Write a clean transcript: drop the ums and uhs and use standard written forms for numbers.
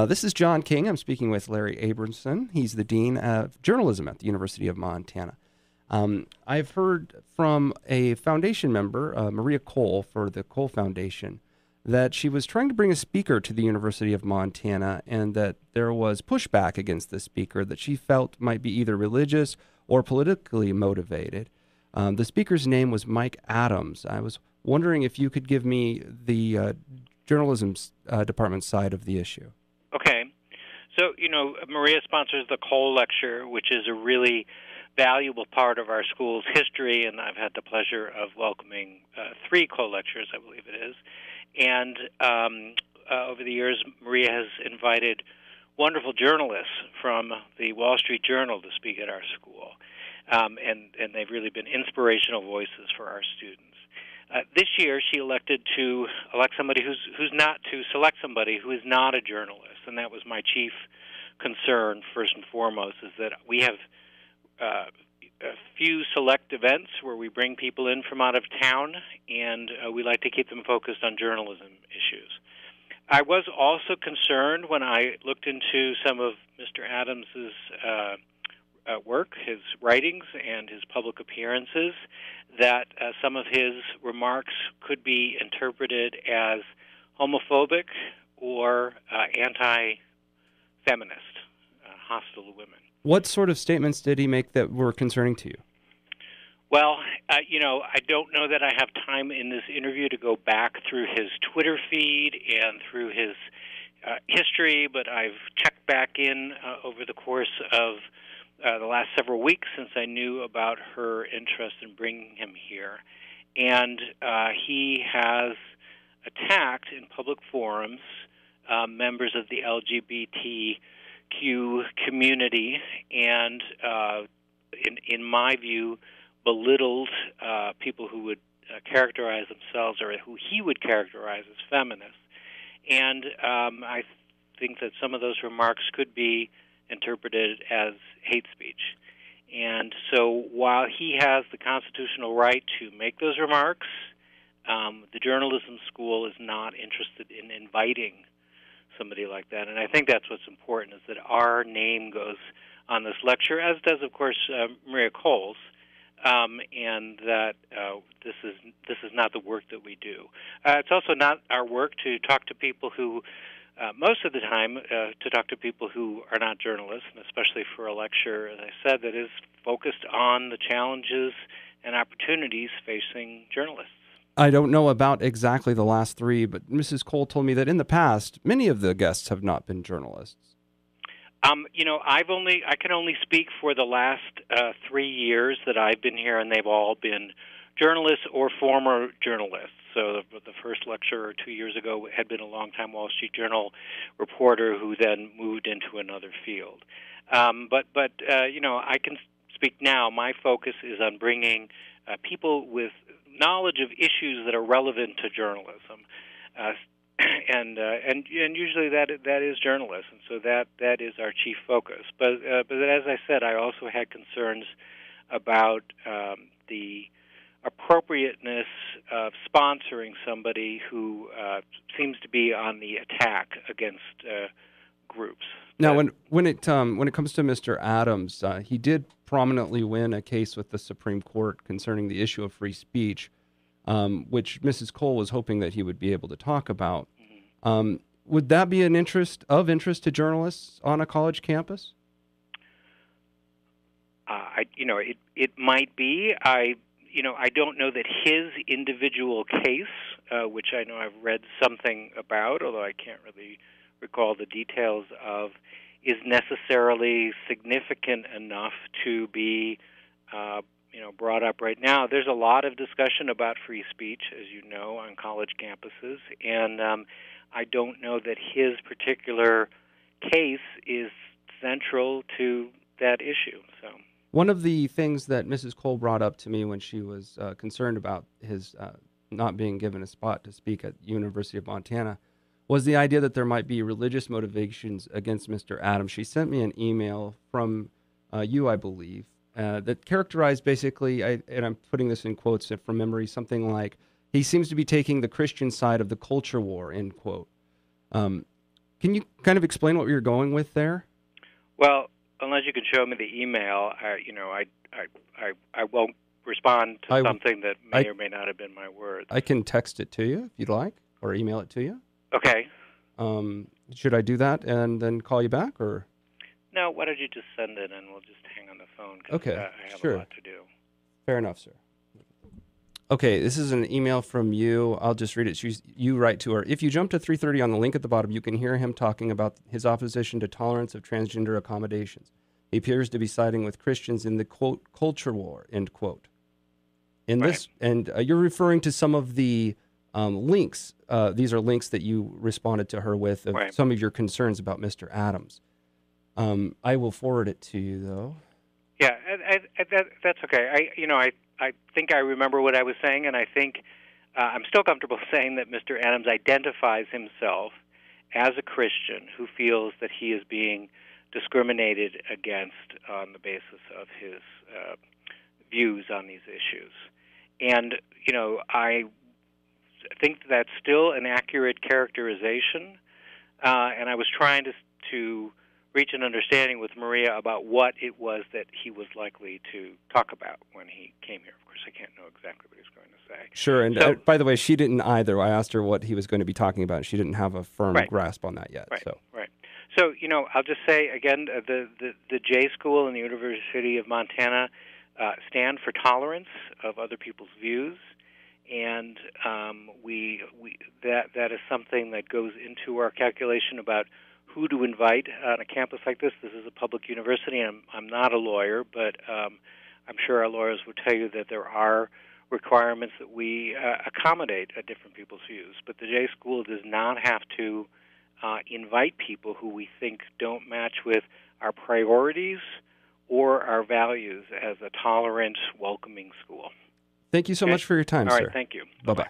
This is John King. I'm speaking with Larry Abramson. He's the Dean of Journalism at the University of Montana. I've heard from a foundation member, Maria Cole, for the Cole Foundation, that she was trying to bring a speaker to the University of Montana and that there was pushback against the speaker that she felt might be either religious or politically motivated. The speaker's name was Mike Adams. I was wondering if you could give me the journalism department side of the issue. Okay. So, Maria sponsors the Cole Lecture, which is a really valuable part of our school's history, and I've had the pleasure of welcoming 3 Cole Lectures, I believe it is. And over the years, Maria has invited wonderful journalists from the Wall Street Journal to speak at our school, and they've really been inspirational voices for our students. This year, she elected to select somebody who is not a journalist, and that was my chief concern, first and foremost, is that we have a few select events where we bring people in from out of town, and we like to keep them focused on journalism issues. I was also concerned when I looked into some of Mr. Adams's work, his writings, and his public appearances, that some of his remarks could be interpreted as homophobic or anti-feminist, hostile to women. What sort of statements did he make that were concerning to you? Well, I don't know that I have time in this interview to go back through his Twitter feed and through his history, but I've checked back in over the course of the last several weeks since I knew about her interest in bringing him here. And he has attacked in public forums members of the LGBTQ community and, in my view, belittled people who would characterize themselves or who he would characterize as feminists. And I think that some of those remarks could be interpreted as hate speech. And so while he has the constitutional right to make those remarks, the journalism school is not interested in inviting somebody like that. And I think that's what's important, is that our name goes on this lecture, as does, of course, Maria Cole's, and that this is not the work that we do. It's also not our work to talk to people who, most of the time, to talk to people who are not journalists, and especially for a lecture, as I said, that is focused on the challenges and opportunities facing journalists. I don't know about exactly the last 3, but Mrs. Cole told me that in the past, many of the guests have not been journalists. I can only speak for the last 3 years that I've been here, and they've all been journalists or former journalists. So the first lecturer 2 years ago had been a longtime Wall Street Journal reporter who then moved into another field. But I can speak now. My focus is on bringing people with knowledge of issues that are relevant to journalism, and usually that is journalists, and so that is our chief focus. But as I said, I also had concerns about the appropriateness of sponsoring somebody who seems to be on the attack against groups. Now, when it comes to Mr. Adams, he did prominently win a case with the Supreme Court concerning the issue of free speech, which Mrs. Cole was hoping that he would be able to talk about. Mm-hmm. Would that be of interest to journalists on a college campus? It might be. I don't know that his individual case, which I know I've read something about, although I can't really recall the details of, is necessarily significant enough to be brought up right now. There's a lot of discussion about free speech, as you know, on college campuses, and I don't know that his particular case is central to that issue. So one of the things that Mrs. Cole brought up to me when she was concerned about his not being given a spot to speak at the University of Montana was the idea that there might be religious motivations against Mr. Adams. She sent me an email from you, I believe, that characterized basically, and I'm putting this in quotes from memory, something like, he seems to be taking the Christian side of the culture war, end quote. Can Can you kind of explain what you're going with there? Well, unless you can show me the email, I won't respond to something that may or may not have been my words. I can text it to you if you'd like, or email it to you. Okay. Should I do that and then call you back, or? No, why don't you just send it and we'll just hang on the phone, 'cause Okay, I have sure. a lot to do. Fair enough, sir. Okay, this is an email from you. I'll just read it. You write to her. If you jump to 3:30 on the link at the bottom, you can hear him talking about his opposition to tolerance of transgender accommodations. He appears to be siding with Christians in the, quote, culture war, end quote. In this, and you're referring to some of the links. These are links that you responded to her with of some of your concerns about Mr. Adams. I will forward it to you, though. Yeah, that's okay. I think I remember what I was saying, and I think I'm still comfortable saying that Mr. Adams identifies himself as a Christian who feels that he is being discriminated against on the basis of his views on these issues. And, I think that's still an accurate characterization, and I was trying to reach an understanding with Maria about what it was that he was likely to talk about when he came here. Of course, I can't know exactly what he was going to say. Sure, and by the way, she didn't either. I asked her what he was going to be talking about, and she didn't have a firm grasp on that yet. Right. So, I'll just say, again, the J School and the University of Montana stand for tolerance of other people's views, and that is something that goes into our calculation about who to invite on a campus like this. This is a public university, and I'm not a lawyer, but I'm sure our lawyers would tell you that there are requirements that we accommodate different people's views. But the J School does not have to invite people who we think don't match with our priorities or our values as a tolerant, welcoming school. Thank you so much for your time, sir. All right, thank you. Bye-bye.